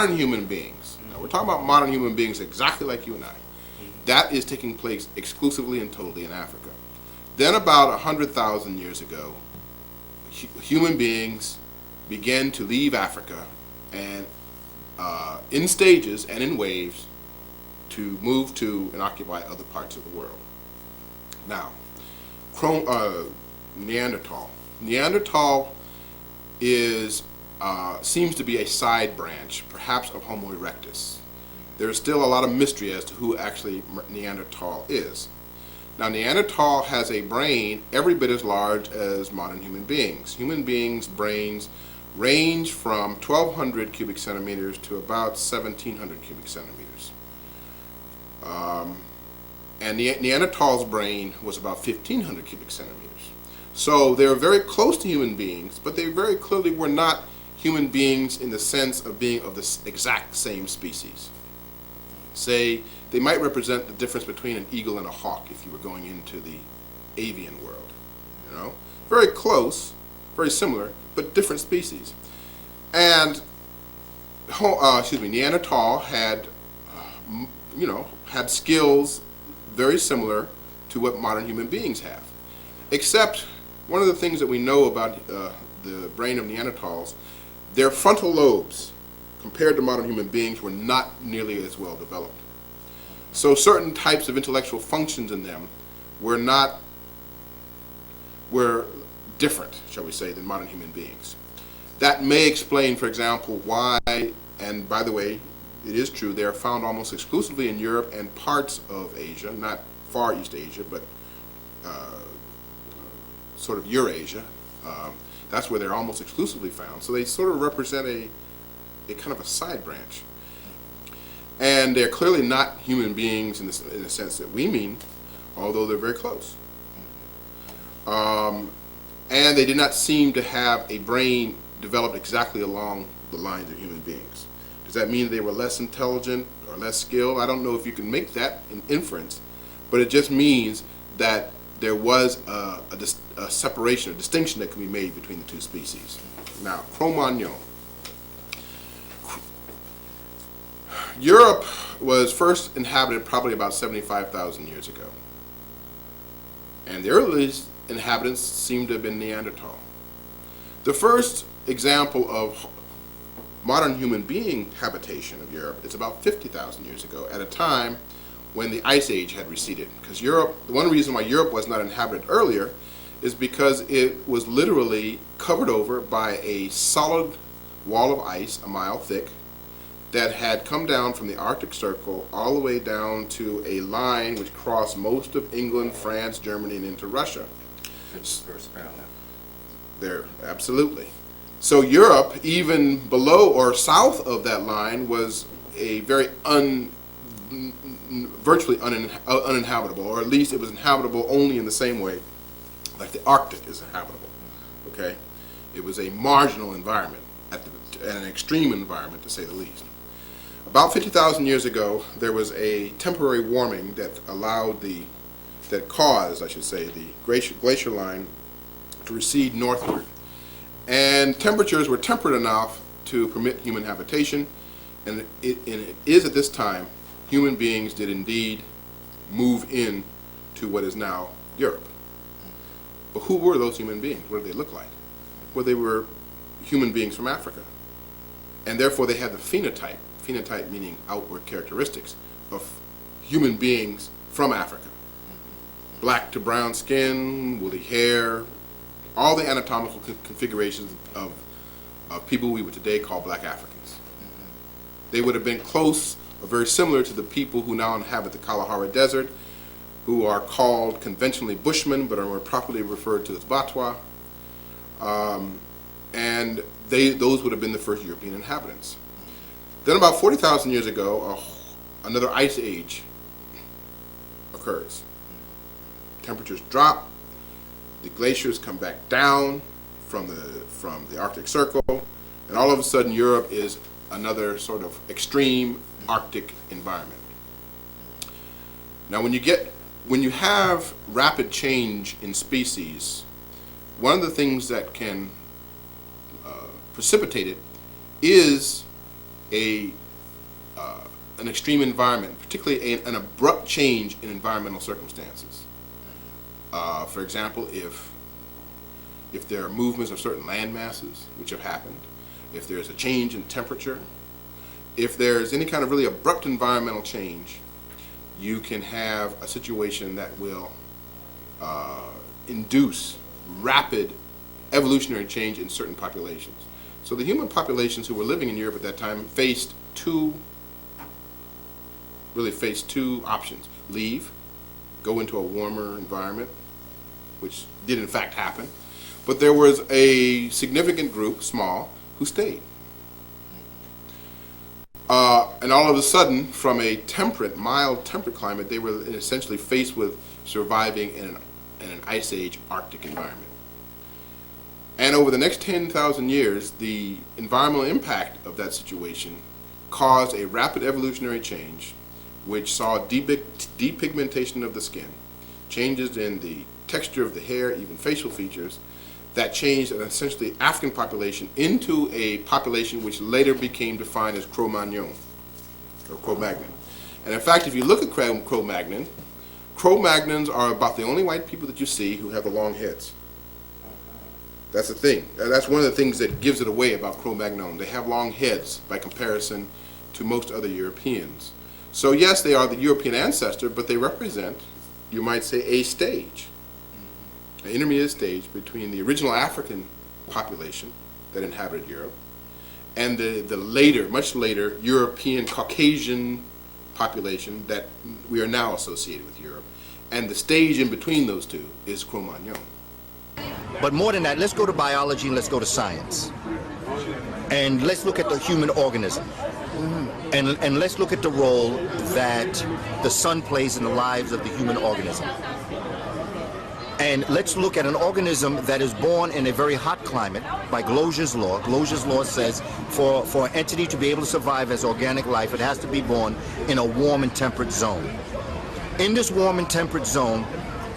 modern human beings, now we're talking about modern human beings exactly like you and I, that is taking place exclusively and totally in Africa. Then about 100,000 years ago, human beings began to leave Africa and in stages and in waves to move to and occupy other parts of the world. Now, Neanderthal. Neanderthal is seems to be a side branch, perhaps of Homo erectus. There's still a lot of mystery as to who actually Neanderthal is. Now, Neanderthal has a brain every bit as large as modern human beings. Human beings' brains range from 1,200 cubic centimeters to about 1,700 cubic centimeters. And Neanderthal's brain was about 1,500 cubic centimeters. So they were very close to human beings, but they very clearly were not human beings in the sense of being of the exact same species. Say, they might represent the difference between an eagle and a hawk if you were going into the avian world. You know, very close, very similar, but different species. And Neanderthal had, had skills very similar to what modern human beings have. Except one of the things that we know about the brain of Neanderthals, their frontal lobes, compared to modern human beings, were not nearly as well developed. So certain types of intellectual functions in them were different, shall we say, than modern human beings. That may explain, for example, why, and by the way, it is true, they are found almost exclusively in Europe and parts of Asia, not Far East Asia, but sort of Eurasia. That's where they're almost exclusively found. So they sort of represent a kind of a side branch. And they're clearly not human beings in the sense that we mean, although they're very close. And they did not seem to have a brain developed exactly along the lines of human beings. Does that mean they were less intelligent or less skilled? I don't know if you can make that an inference, but it just means that there was a separation, a distinction that can be made between the two species. Now, Cro-Magnon. Europe was first inhabited probably about 75,000 years ago. And the earliest inhabitants seem to have been Neanderthal. The first example of modern human being habitation of Europe is about 50,000 years ago, at a time when the Ice Age had receded. Because Europe, one reason why Europe was not inhabited earlier is because it was literally covered over by a solid wall of ice, a mile thick, that had come down from the Arctic Circle all the way down to a line which crossed most of England, France, Germany, and into Russia. First parallel. There, absolutely. So Europe, even below or south of that line, was a very virtually uninhabitable, or at least it was inhabitable only in the same way like the Arctic is inhabitable. Okay, it was a marginal environment, an extreme environment to say the least. About 50,000 years ago, there was a temporary warming that caused, I should say, the glacier line to recede northward. And temperatures were temperate enough to permit human habitation, and it is at this time human beings did indeed move in to what is now Europe. But who were those human beings? What did they look like? Well, they were human beings from Africa, and therefore they had the phenotype meaning outward characteristics of human beings from Africa. Black to brown skin, woolly hair, all the anatomical configurations of people we would today call black Africans. They would have been close or very similar to the people who now inhabit the Kalahari Desert, who are called conventionally Bushmen, but are more properly referred to as Batwa. And those would have been the first European inhabitants. Then about 40,000 years ago, another ice age occurs. Temperatures drop, the glaciers come back down from the Arctic Circle, and all of a sudden Europe is another sort of extreme Arctic environment. Now when you have rapid change in species, one of the things that can precipitate it is a an extreme environment, particularly an abrupt change in environmental circumstances. For example, if there are movements of certain land masses, which have happened, if there's a change in temperature, if there's any kind of really abrupt environmental change, you can have a situation that will induce rapid evolutionary change in certain populations. So the human populations who were living in Europe at that time faced two options. Leave, go into a warmer environment, which did in fact happen. But there was a significant group, small, who stayed. And all of a sudden, from a mild temperate climate, they were essentially faced with surviving in an Ice Age Arctic environment. And over the next 10,000 years, the environmental impact of that situation caused a rapid evolutionary change, which saw depigmentation of the skin, changes in the texture of the hair, even facial features, that changed an essentially African population into a population which later became defined as Cro-Magnon, or Cro-Magnon. And in fact, if you look at Cro-Magnon, Cro-Magnons are about the only white people that you see who have the long heads. That's the thing. That's one of the things that gives it away about Cro-Magnon. They have long heads by comparison to most other Europeans. So yes, they are the European ancestor, but they represent, you might say, a stage, an intermediate stage between the original African population that inhabited Europe and the later, much later, European Caucasian population that we are now associated with Europe. And the stage in between those two is Cro-Magnon. But more than that, let's go to biology and let's go to science. And let's look at the human organism. And let's look at the role that the sun plays in the lives of the human organism. And let's look at an organism that is born in a very hot climate by Glosier's law. Glosier's law says for an entity to be able to survive as organic life, it has to be born in a warm and temperate zone. In this warm and temperate zone,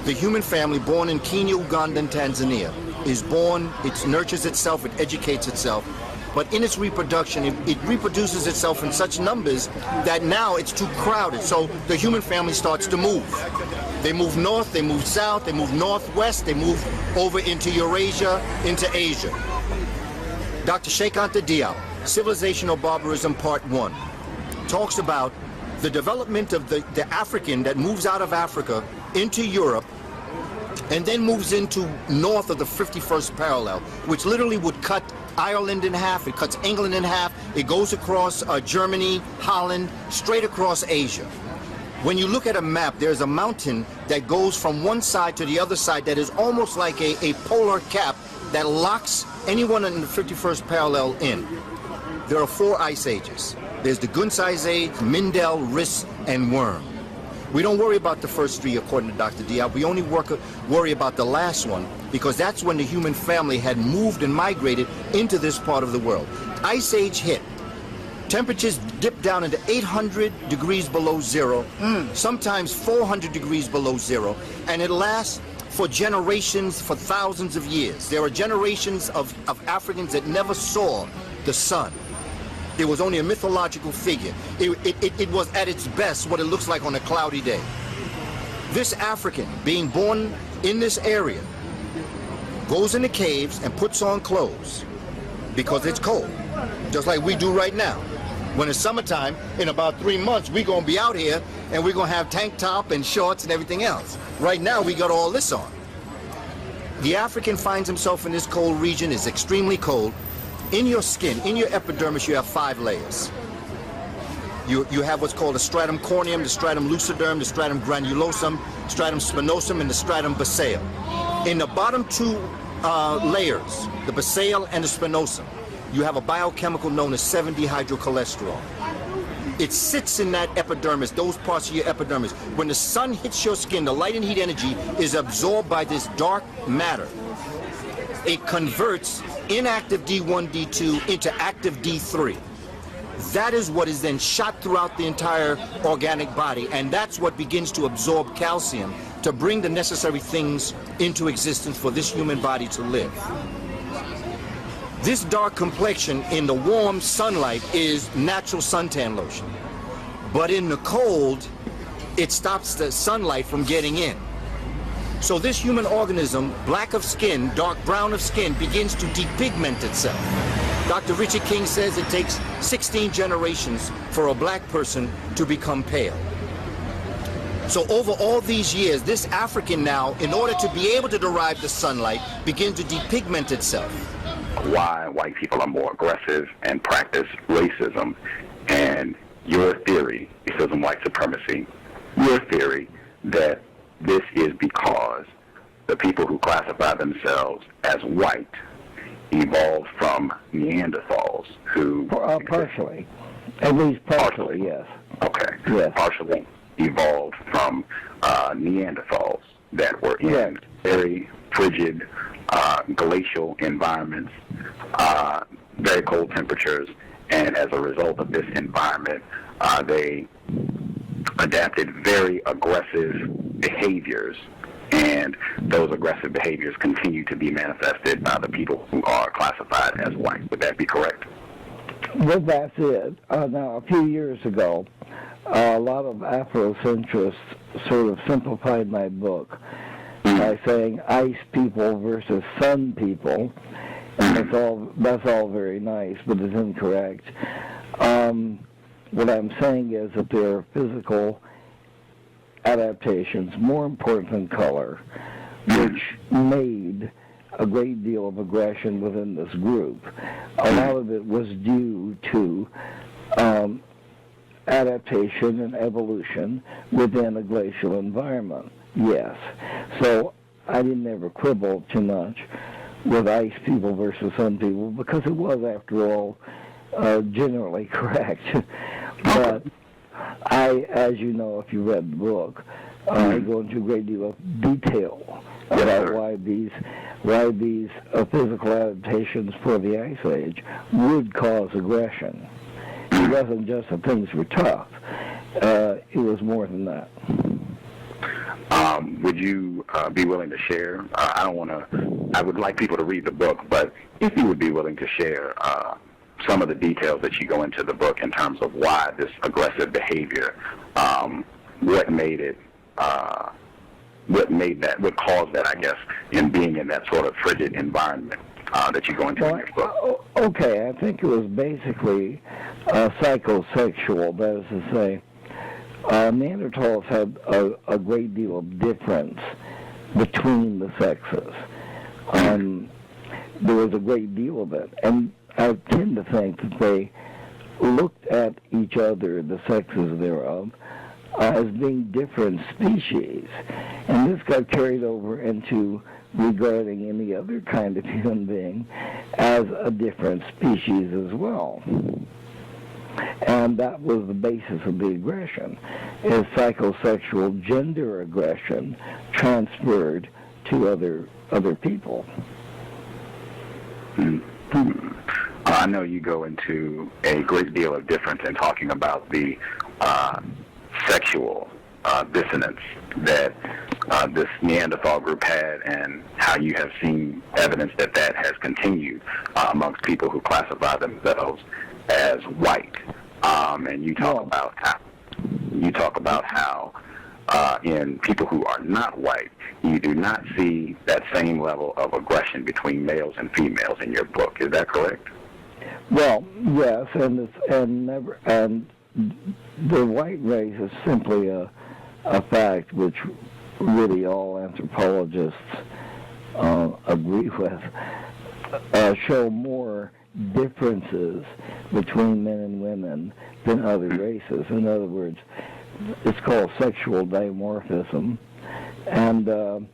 the human family born in Kenya, Uganda, and Tanzania is born, it nurtures itself, it educates itself, but in its reproduction, it reproduces itself in such numbers that now it's too crowded, so the human family starts to move. They move north, they move south, they move northwest, they move over into Eurasia, into Asia. Dr. Sheikh Anta Diop, Civilization or Barbarism, Part 1, talks about the development of the African that moves out of Africa into Europe and then moves into north of the 51st parallel, which literally would cut Ireland in half, it cuts England in half, it goes across Germany, Holland, straight across Asia. When you look at a map, there's a mountain that goes from one side to the other side that is almost like a polar cap that locks anyone in the 51st parallel in. There are 4 ice ages. There's the Gunz Ice Age, Mindel, Riss, and Worm. We don't worry about the first 3 according to Dr. Diop. We only worry about the last one because that's when the human family had moved and migrated into this part of the world. Ice Age hit. Temperatures dipped down into 800 degrees below zero, sometimes 400 degrees below zero, and it lasts for generations, for thousands of years. There are generations of Africans that never saw the sun. It was only a mythological figure. It was at its best what it looks like on a cloudy day. This African, being born in this area, goes into caves and puts on clothes because it's cold, just like we do right now. When it's summertime, in about 3 months, we're gonna be out here and we're gonna have tank top and shorts and everything else. Right now, we got all this on. The African finds himself in this cold region, is extremely cold. In your skin, in your epidermis, you have 5 layers. You have what's called the stratum corneum, the stratum luciderm, the stratum granulosum, stratum spinosum, and the stratum basale. In the bottom 2 layers, the basale and the spinosum, you have a biochemical known as 7-dehydrocholesterol. It sits in that epidermis, those parts of your epidermis. When the sun hits your skin, the light and heat energy is absorbed by this dark matter. It converts inactive D1, D2 into active D3. That is what is then shot throughout the entire organic body, and that's what begins to absorb calcium to bring the necessary things into existence for this human body to live. This dark complexion in the warm sunlight is natural suntan lotion. But in the cold, it stops the sunlight from getting in. So this human organism, black of skin, dark brown of skin, begins to depigment itself. Dr. Richard King says it takes 16 generations for a black person to become pale. So over all these years, this African now, in order to be able to derive the sunlight, begin to depigment itself. Why white people are more aggressive and practice racism, and your theory, racism, white supremacy, your theory that this is because the people who classify themselves as white evolved from Neanderthals who... partially. At least partially, yes. Okay. Yes. Partially evolved from Neanderthals that were in Correct. very frigid glacial environments, very cold temperatures, and as a result of this environment, they adapted very aggressive behaviors, and those aggressive behaviors continue to be manifested by the people who are classified as white. Would that be correct? Well, that's it. Now, a few years ago, a lot of Afrocentrists sort of simplified my book by saying ice people versus sun people, and that's all very nice, but it's incorrect. What I'm saying is that there are physical adaptations more important than color, which made a great deal of aggression within this group. A lot of it was due to adaptation and evolution within a glacial environment. Yes. So I didn't ever quibble too much with ice people versus sun people because it was, after all, generally correct. But I, as you know, if you read the book, I go into a great deal of detail about why these physical adaptations for the Ice Age would cause aggression. It wasn't just that things were tough. It was more than that. Would you be willing to share? I would like people to read the book, but if you would be willing to share some of the details that you go into the book in terms of why this aggressive behavior, what caused that, I guess, in being in that sort of frigid environment that you go into in your book. Okay, I think it was basically psychosexual. That is to say, Neanderthals had a great deal of difference between the sexes. There was a great deal of it, and I tend to think that they looked at each other, the sexes thereof, as being different species. And this got carried over into regarding any other kind of human being as a different species as well. And that was the basis of the aggression, is psychosexual gender aggression transferred to other people. I know you go into a great deal of difference in talking about the sexual dissonance that this Neanderthal group had, and how you have seen evidence that that has continued amongst people who classify themselves as white. And you talk about how in people who are not white, you do not see that same level of aggression between males and females in your book. Is that correct? Well, yes, and the white race is simply a fact which really all anthropologists agree with, show more differences between men and women than other races. In other words, it's called sexual dimorphism, and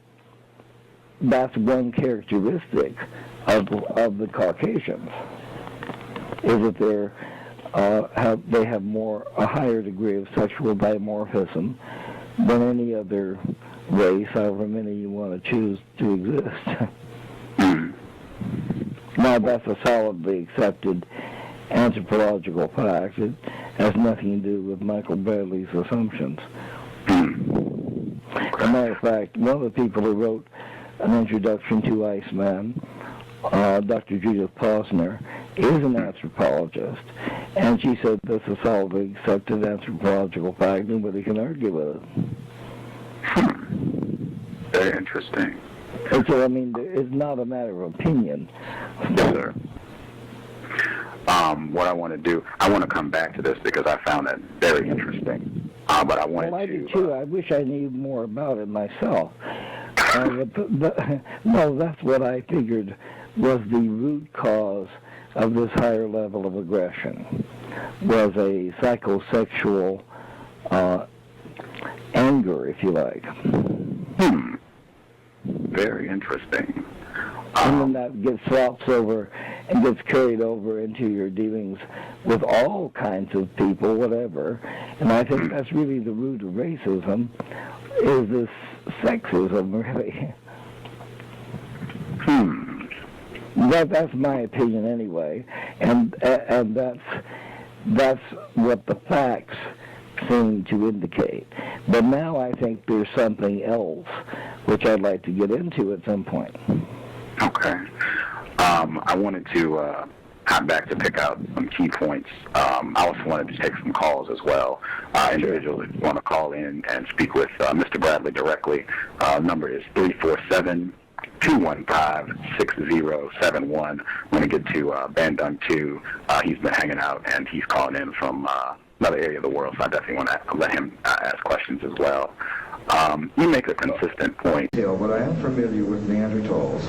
that's one characteristic of the Caucasians, is that they have a higher degree of sexual dimorphism than any other race, however many you want to choose to exist. Now, that's a solidly accepted anthropological fact. It has nothing to do with Michael Bradley's assumptions. As a matter of fact, one of the people who wrote an introduction to Iceman Dr. Judith Posner, is an anthropologist, and she said this is solidly accepted anthropological fact. Nobody can argue with it. Very interesting. And so, I mean, it's not a matter of opinion. Yes, sir. What I want to do, I want to come back to this because I found that very interesting. But I wanted Well, I to. do too. I wish I knew more about it myself. No, that's what I figured was the root cause of this higher level of aggression, was a psychosexual anger, if you like. Very interesting. And then that gets swaps over and gets carried over into your dealings with all kinds of people, whatever. And I think that's really the root of racism, is this sexism, really. That's my opinion anyway. And that's what the facts seem to indicate. But now I think there's something else, which I'd like to get into at some point. Okay. I wanted to hop back to pick out some key points. I also wanted to take some calls as well. Individuals that want to call in and speak with Mr. Bradley directly. Number is 347-215-6071. I'm going to get to Bandung 2. He's been hanging out, and he's calling in from another area of the world, so I definitely want to let him ask questions as well. You make a consistent point. But I am familiar with Neanderthals,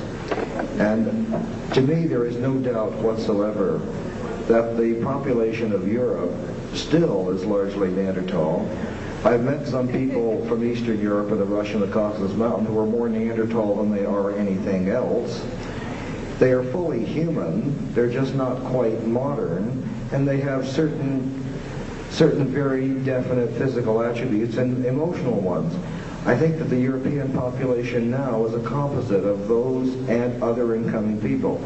and to me there is no doubt whatsoever that the population of Europe still is largely Neanderthal. I've met some people from Eastern Europe and the Russian and the Caucasus Mountain who are more Neanderthal than they are anything else. They are fully human, they're just not quite modern, and they have certain very definite physical attributes and emotional ones. I think that the European population now is a composite of those and other incoming people.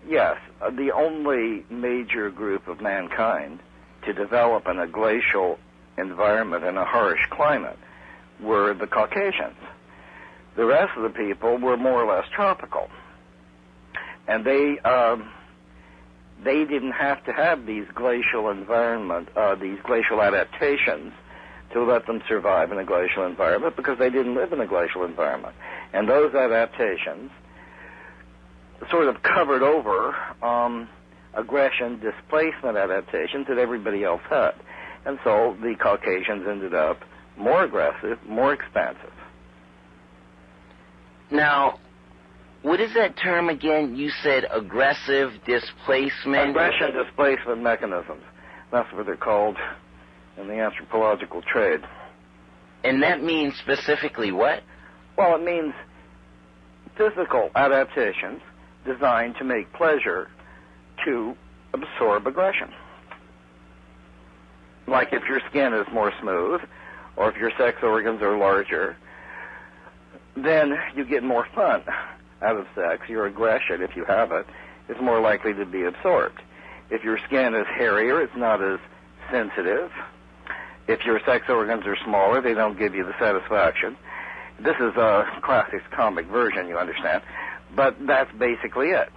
Yes, the only major group of mankind to develop in a glacial environment in a harsh climate were the Caucasians. The rest of the people were more or less tropical. And they didn't have to have these glacial these glacial adaptations to let them survive in a glacial environment, because they didn't live in a glacial environment. And those adaptations sort of covered over aggression, displacement adaptations that everybody else had. And so the Caucasians ended up more aggressive, more expansive. Now, what is that term again? You said aggressive displacement? Aggression displacement mechanisms. That's what they're called in the anthropological trade. And that means specifically what? Well, it means physical adaptations designed to make pleasure to absorb aggression. Like if your skin is more smooth, or if your sex organs are larger, then you get more fun out of sex. Your aggression, if you have it, is more likely to be absorbed. If your skin is hairier, it's not as sensitive. If your sex organs are smaller, they don't give you the satisfaction. This is a classic comic version, you understand. But that's basically it.